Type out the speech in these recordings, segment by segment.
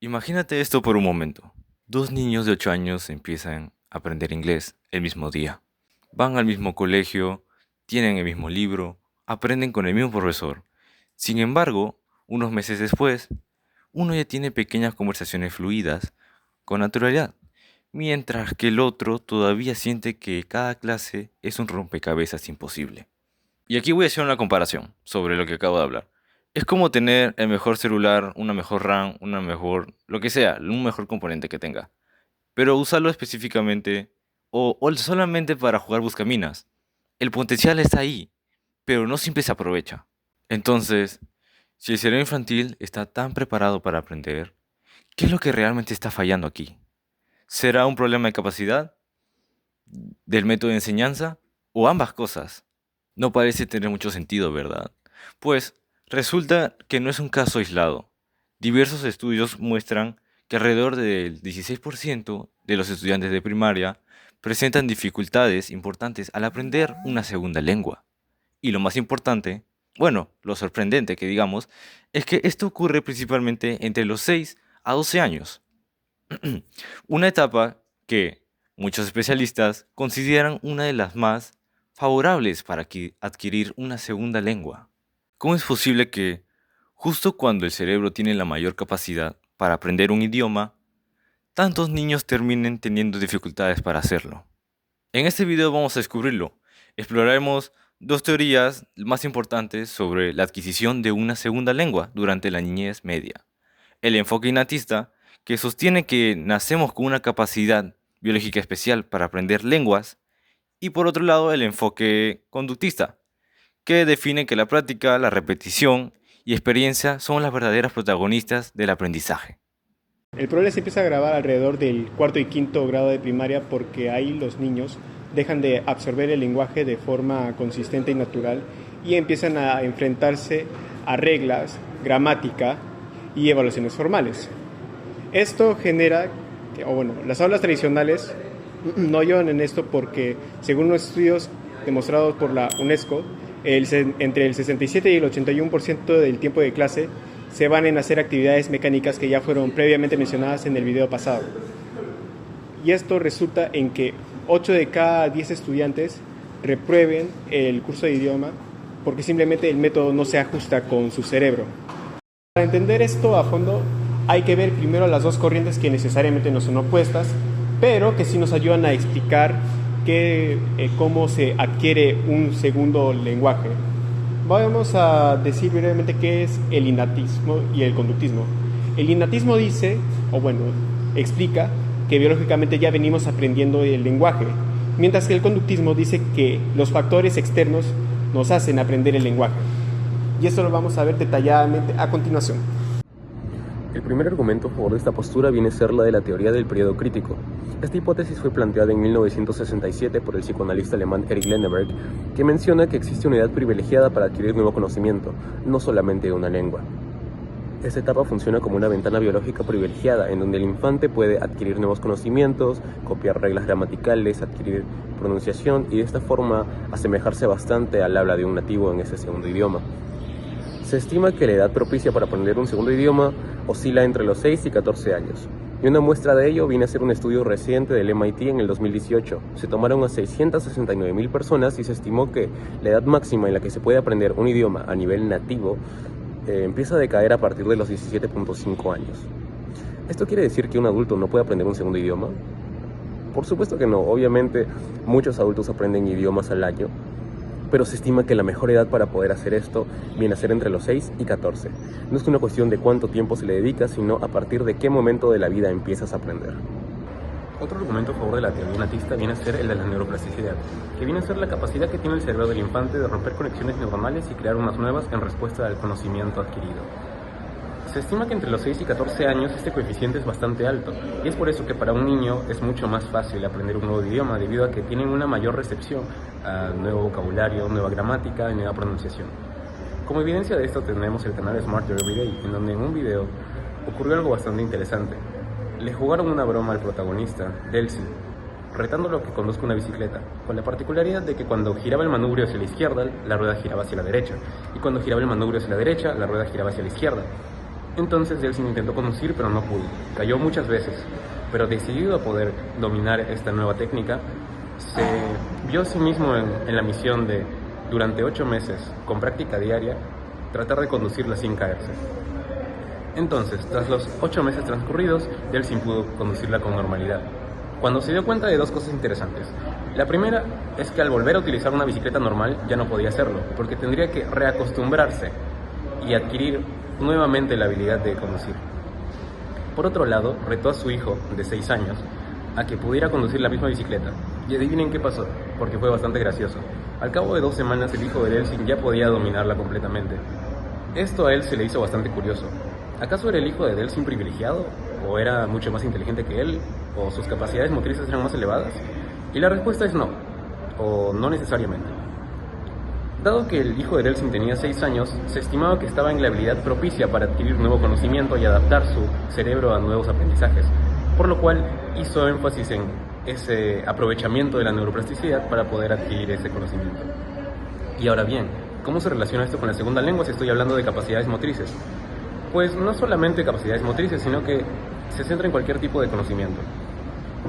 Imagínate esto por un momento. Dos niños de 8 años empiezan a aprender inglés el mismo día. Van al mismo colegio, tienen el mismo libro, aprenden con el mismo profesor. Sin embargo, unos meses después, uno ya tiene pequeñas conversaciones fluidas con naturalidad, mientras que el otro todavía siente que cada clase es un rompecabezas imposible. Y aquí voy a hacer una comparación sobre lo que acabo de hablar. Es como tener el mejor celular, una mejor RAM, una mejor, lo que sea, un mejor componente que tenga. Pero usarlo específicamente o solamente para jugar buscaminas. El potencial está ahí, pero no siempre se aprovecha. Entonces, si el cerebro infantil está tan preparado para aprender, ¿qué es lo que realmente está fallando aquí? ¿Será un problema de capacidad, del método de enseñanza o ambas cosas? No parece tener mucho sentido, ¿verdad? Pues resulta que no es un caso aislado. Diversos estudios muestran que alrededor del 16% de los estudiantes de primaria presentan dificultades importantes al aprender una segunda lengua. Y lo más importante, bueno, lo sorprendente que digamos, es que esto ocurre principalmente entre los 6 a 12 años. Una etapa que muchos especialistas consideran una de las más favorables para adquirir una segunda lengua. ¿Cómo es posible que, justo cuando el cerebro tiene la mayor capacidad para aprender un idioma, tantos niños terminen teniendo dificultades para hacerlo? En este video vamos a descubrirlo. Exploraremos dos teorías más importantes sobre la adquisición de una segunda lengua durante la niñez media. El enfoque innatista, que sostiene que nacemos con una capacidad biológica especial para aprender lenguas, y por otro lado el enfoque conductista, que define que la práctica, la repetición y experiencia son las verdaderas protagonistas del aprendizaje. El problema se empieza a agravar alrededor del cuarto y quinto grado de primaria porque ahí los niños dejan de absorber el lenguaje de forma consistente y natural y empiezan a enfrentarse a reglas, gramática y evaluaciones formales. Esto genera, las aulas tradicionales no ayudan en esto porque, según los estudios demostrados por la UNESCO, entre el 67 y el 81% del tiempo de clase se van en hacer actividades mecánicas que ya fueron previamente mencionadas en el video pasado. Y esto resulta en que 8 de cada 10 estudiantes reprueben el curso de idioma porque simplemente el método no se ajusta con su cerebro. Para entender esto a fondo, hay que ver primero las dos corrientes que necesariamente no son opuestas, pero que sí nos ayudan a explicar cómo se adquiere un segundo lenguaje. Vamos a decir brevemente qué es el innatismo y el conductismo. El innatismo explica que biológicamente ya venimos aprendiendo el lenguaje, mientras que el conductismo dice que los factores externos nos hacen aprender el lenguaje. Y esto lo vamos a ver detalladamente a continuación. El primer argumento a favor de esta postura viene a ser la de la teoría del periodo crítico. Esta hipótesis fue planteada en 1967 por el psicoanalista alemán Erich Lenneberg, que menciona que existe una edad privilegiada para adquirir nuevo conocimiento, no solamente de una lengua. Esta etapa funciona como una ventana biológica privilegiada, en donde el infante puede adquirir nuevos conocimientos, copiar reglas gramaticales, adquirir pronunciación y de esta forma asemejarse bastante al habla de un nativo en ese segundo idioma. Se estima que la edad propicia para aprender un segundo idioma oscila entre los 6 y 14 años. Y una muestra de ello viene a ser un estudio reciente del MIT en el 2018. Se tomaron a 669,000 personas y se estimó que la edad máxima en la que se puede aprender un idioma a nivel nativo empieza a decaer a partir de los 17.5 años. ¿Esto quiere decir que un adulto no puede aprender un segundo idioma? Por supuesto que no. Obviamente muchos adultos aprenden idiomas al año, pero se estima que la mejor edad para poder hacer esto viene a ser entre los 6 y 14. No es una cuestión de cuánto tiempo se le dedica, sino a partir de qué momento de la vida empiezas a aprender. Otro argumento a favor de la teoría natista viene a ser el de la neuroplasticidad, que viene a ser la capacidad que tiene el cerebro del infante de romper conexiones neuronales y crear unas nuevas en respuesta al conocimiento adquirido. Se estima que entre los 6 y 14 años este coeficiente es bastante alto, y es por eso que para un niño es mucho más fácil aprender un nuevo idioma, debido a que tienen una mayor recepción a nuevo vocabulario, nueva gramática y nueva pronunciación. Como evidencia de esto tenemos el canal Smarter Everyday, en donde en un video ocurrió algo bastante interesante. Le jugaron una broma al protagonista, Delcy, retándolo a que conduzca una bicicleta, con la particularidad de que cuando giraba el manubrio hacia la izquierda, la rueda giraba hacia la derecha, y cuando giraba el manubrio hacia la derecha, la rueda giraba hacia la izquierda. Entonces Delsin intentó conducir, pero no pudo. Cayó muchas veces, pero decidido a poder dominar esta nueva técnica, se vio a sí mismo en la misión de, durante 8 meses, con práctica diaria, tratar de conducirla sin caerse. Entonces, tras los 8 meses transcurridos, Delsin pudo conducirla con normalidad, cuando se dio cuenta de 2 cosas interesantes. La primera es que al volver a utilizar una bicicleta normal ya no podía hacerlo, porque tendría que reacostumbrarse y adquirir nuevamente la habilidad de conducir. Por otro lado, retó a su hijo, de 6 años, a que pudiera conducir la misma bicicleta. Y adivinen qué pasó, porque fue bastante gracioso. Al cabo de 2 semanas, el hijo de Delsin ya podía dominarla completamente. Esto a él se le hizo bastante curioso. ¿Acaso era el hijo de Delsin privilegiado? ¿O era mucho más inteligente que él? ¿O sus capacidades motrices eran más elevadas? Y la respuesta es no, o no necesariamente. Dado que el hijo de Delsin tenía 6 años, se estimaba que estaba en la habilidad propicia para adquirir nuevo conocimiento y adaptar su cerebro a nuevos aprendizajes, por lo cual hizo énfasis en ese aprovechamiento de la neuroplasticidad para poder adquirir ese conocimiento. Y ahora bien, ¿cómo se relaciona esto con la segunda lengua si estoy hablando de capacidades motrices? Pues no solamente capacidades motrices, sino que se centra en cualquier tipo de conocimiento.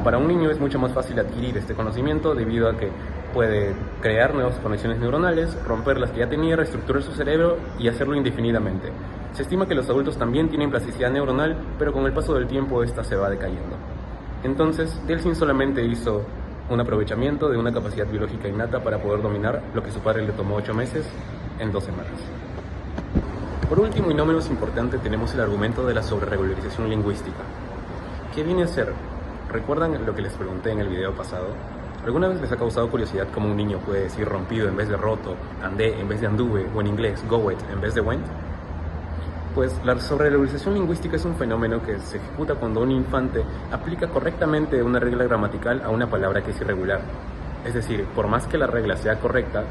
Para un niño es mucho más fácil adquirir este conocimiento debido a que puede crear nuevas conexiones neuronales, romper las que ya tenía, reestructurar su cerebro y hacerlo indefinidamente. Se estima que los adultos también tienen plasticidad neuronal, pero con el paso del tiempo esta se va decayendo. Entonces, Delsin solamente hizo un aprovechamiento de una capacidad biológica innata para poder dominar lo que su padre le tomó 8 meses en 2 semanas. Por último y no menos importante, tenemos el argumento de la sobreregularización lingüística. ¿Qué viene a ser? ¿Recuerdan lo que les pregunté en el video pasado? ¿Alguna vez les ha causado curiosidad cómo un niño puede decir rompido en vez de roto, andé en vez de anduve, o en inglés go it en vez de went? Pues la sobreregularización lingüística es un fenómeno que se ejecuta cuando un infante aplica correctamente una regla gramatical a una palabra que es irregular. Es decir, por más que la regla sea correcta,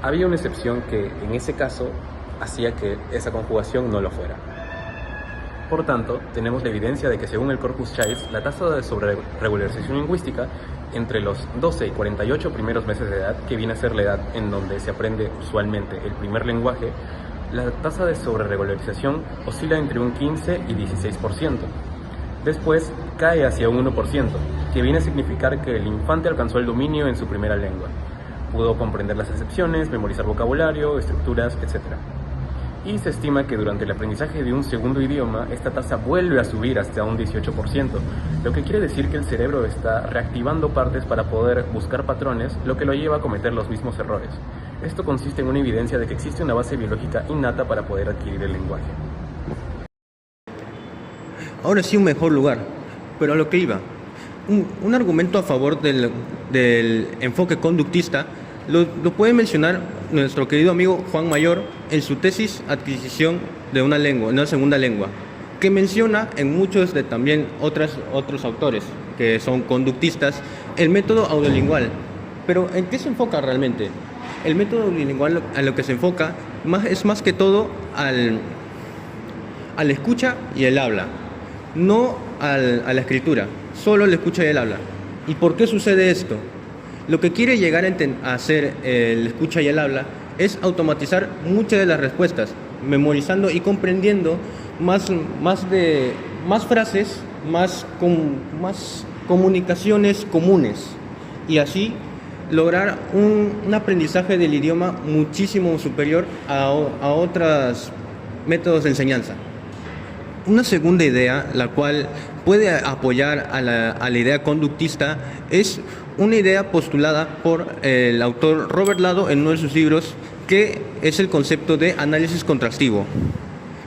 había una excepción que en ese caso hacía que esa conjugación no lo fuera. Por tanto, tenemos la evidencia de que según el Corpus Child, la tasa de sobreregularización lingüística entre los 12 y 48 primeros meses de edad, que viene a ser la edad en donde se aprende usualmente el primer lenguaje, la tasa de sobreregularización oscila entre un 15 y 16%. Después cae hacia un 1%, que viene a significar que el infante alcanzó el dominio en su primera lengua. Pudo comprender las excepciones, memorizar vocabulario, estructuras, etc. Y se estima que durante el aprendizaje de un segundo idioma, esta tasa vuelve a subir hasta un 18%, lo que quiere decir que el cerebro está reactivando partes para poder buscar patrones, lo que lo lleva a cometer los mismos errores. Esto consiste en una evidencia de que existe una base biológica innata para poder adquirir el lenguaje. Ahora sí, un mejor lugar, pero a lo que iba. Un argumento a favor del enfoque conductista lo puede mencionar nuestro querido amigo Juan Mayor en su tesis Adquisición de una lengua, una segunda lengua, que menciona en muchos de también otros autores que son conductistas el método audiolingual. Pero ¿en qué se enfoca realmente? El método audiolingual a lo que se enfoca es más que todo al escucha y el habla, no a la escritura, solo el escucha y el habla. ¿Y por qué sucede esto? Lo que quiere llegar a hacer el escucha y el habla es automatizar muchas de las respuestas, memorizando y comprendiendo más frases, más comunicaciones comunes, y así lograr un aprendizaje del idioma muchísimo superior a otros métodos de enseñanza. Una segunda idea, la cual puede apoyar a la idea conductista, es una idea postulada por el autor Robert Lado en uno de sus libros, que es el concepto de análisis contrastivo.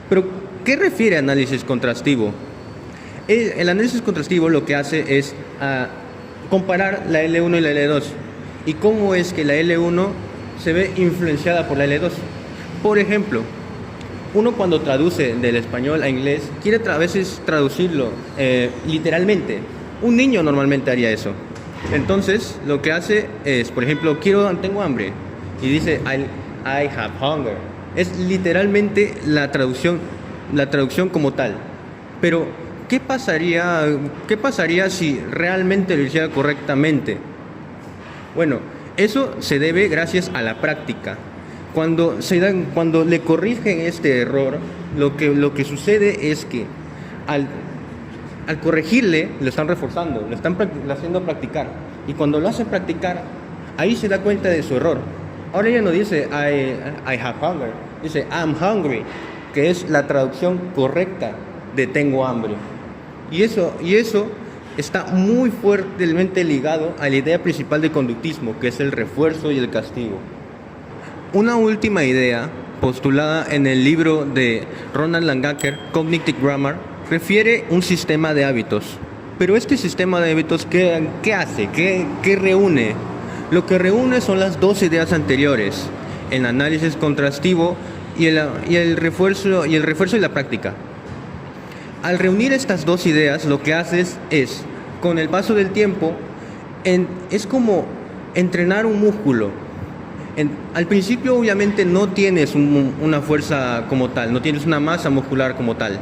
Pero, ¿qué refiere a análisis contrastivo? El análisis contrastivo lo que hace es comparar la L1 y la L2 y cómo es que la L1 se ve influenciada por la L2. Por ejemplo, uno cuando traduce del español a inglés quiere a veces traducirlo literalmente. Un niño normalmente haría eso. Entonces lo que hace es, por ejemplo, tengo hambre, y dice I have hunger. Es literalmente la traducción como tal. Pero ¿qué pasaría si realmente lo hiciera correctamente? Bueno, eso se debe gracias a la práctica. Cuando le corrigen este error, lo que sucede es que al, al corregirle, lo están reforzando, lo haciendo practicar. Y cuando lo hacen practicar, ahí se da cuenta de su error. Ahora ya no dice I have hunger, dice I'm hungry, que es la traducción correcta de tengo hambre. Y eso está muy fuertemente ligado a la idea principal del conductismo, que es el refuerzo y el castigo. Una última idea, postulada en el libro de Ronald Langacker, Cognitive Grammar, refiere un sistema de hábitos. Pero este sistema de hábitos, ¿qué hace? ¿Qué reúne? Lo que reúne son las dos ideas anteriores, el análisis contrastivo y el refuerzo y la práctica. Al reunir estas dos ideas, lo que haces es, con el paso del tiempo, es como entrenar un músculo. Al principio, obviamente, no tienes una fuerza como tal, no tienes una masa muscular como tal.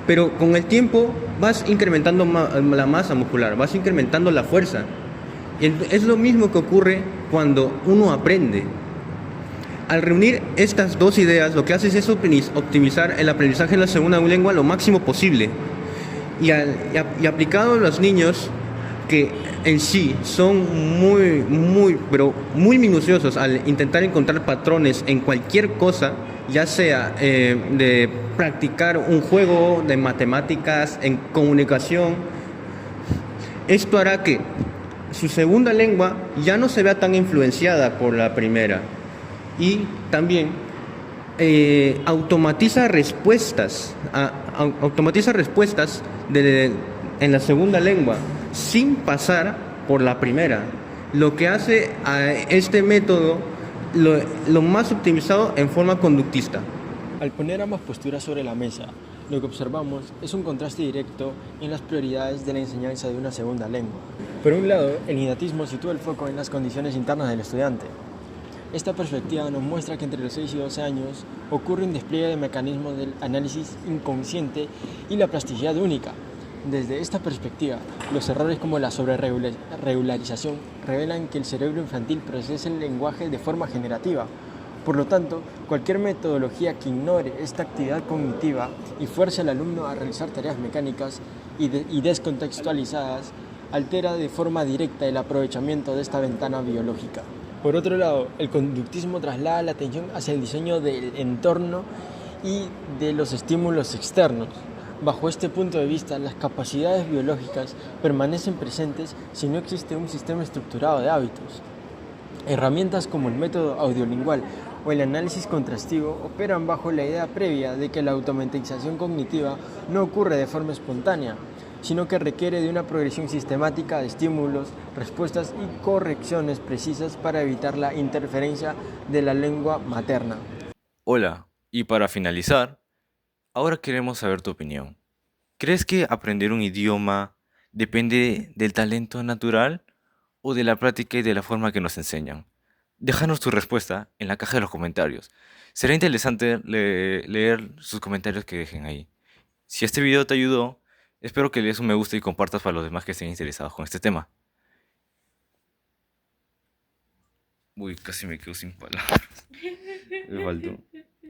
Pero con el tiempo vas incrementando la masa muscular, vas incrementando la fuerza. Y es lo mismo que ocurre cuando uno aprende. Al reunir estas dos ideas, lo que haces es optimizar el aprendizaje en la segunda lengua lo máximo posible. Y aplicado a los niños que en sí son pero muy minuciosos al intentar encontrar patrones en cualquier cosa, ya sea de practicar un juego de matemáticas, en comunicación, esto hará que su segunda lengua ya no se vea tan influenciada por la primera. Y también automatiza respuestas en la segunda lengua sin pasar por la primera, lo que hace a este método lo más optimizado en forma conductista. Al poner ambas posturas sobre la mesa, lo que observamos es un contraste directo en las prioridades de la enseñanza de una segunda lengua. Por un lado, el innatismo sitúa el foco en las condiciones internas del estudiante. Esta perspectiva nos muestra que entre los 6 y 12 años ocurre un despliegue de mecanismos del análisis inconsciente y la plasticidad única. Desde esta perspectiva, los errores como la sobreregularización revelan que el cerebro infantil procesa el lenguaje de forma generativa. Por lo tanto, cualquier metodología que ignore esta actividad cognitiva y fuerce al alumno a realizar tareas mecánicas y descontextualizadas altera de forma directa el aprovechamiento de esta ventana biológica. Por otro lado, el conductismo traslada la atención hacia el diseño del entorno y de los estímulos externos. Bajo este punto de vista, las capacidades biológicas permanecen presentes si no existe un sistema estructurado de hábitos. Herramientas como el método audiolingual o el análisis contrastivo operan bajo la idea previa de que la automatización cognitiva no ocurre de forma espontánea, sino que requiere de una progresión sistemática de estímulos, respuestas y correcciones precisas para evitar la interferencia de la lengua materna. Hola, y para finalizar, ahora queremos saber tu opinión. ¿Crees que aprender un idioma depende del talento natural o de la práctica y de la forma que nos enseñan? Déjanos tu respuesta en la caja de los comentarios. Será interesante leer sus comentarios que dejen ahí. Si este video te ayudó, espero que le des un me gusta y compartas para los demás que estén interesados con este tema. Uy, casi me quedo sin palabras. Me faltó.